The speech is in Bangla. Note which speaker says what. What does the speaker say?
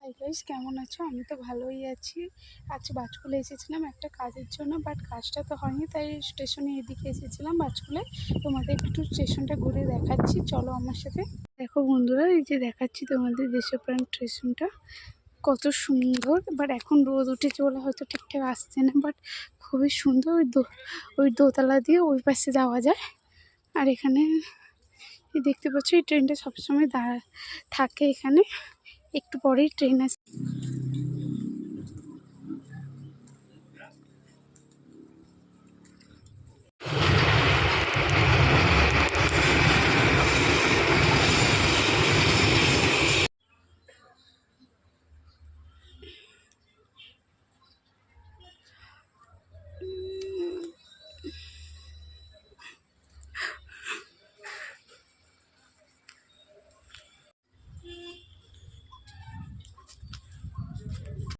Speaker 1: হাই গাইস, কেমন আছো? আমি তো ভালোই আছি। আজ বাজকুলে এসেছিলাম একটা কাজের জন্য, বাট কাজটা তো হয়নি, তাই স্টেশনে এদিকে এসেছিলাম বাজকুলে। তোমাদের একটু স্টেশনটা ঘুরে দেখাচ্ছি, চলো আমার সাথে। দেখো বন্ধুরা, এই যে দেখাচ্ছি তোমাদের দেশপ্রাণ স্টেশনটা কত সুন্দর। বাট এখন রোদ উঠেছে বলে হয়তো ঠিকঠাক আসছে না, বাট খুবই সুন্দর। ওই দোতলা দিয়ে ওই পাশে যাওয়া যায়। আর এখানে এই দেখতে পাচ্ছ, এই ট্রেনটা সবসময় থাকে এখানে। একটু পরেই ট্রেন আসে।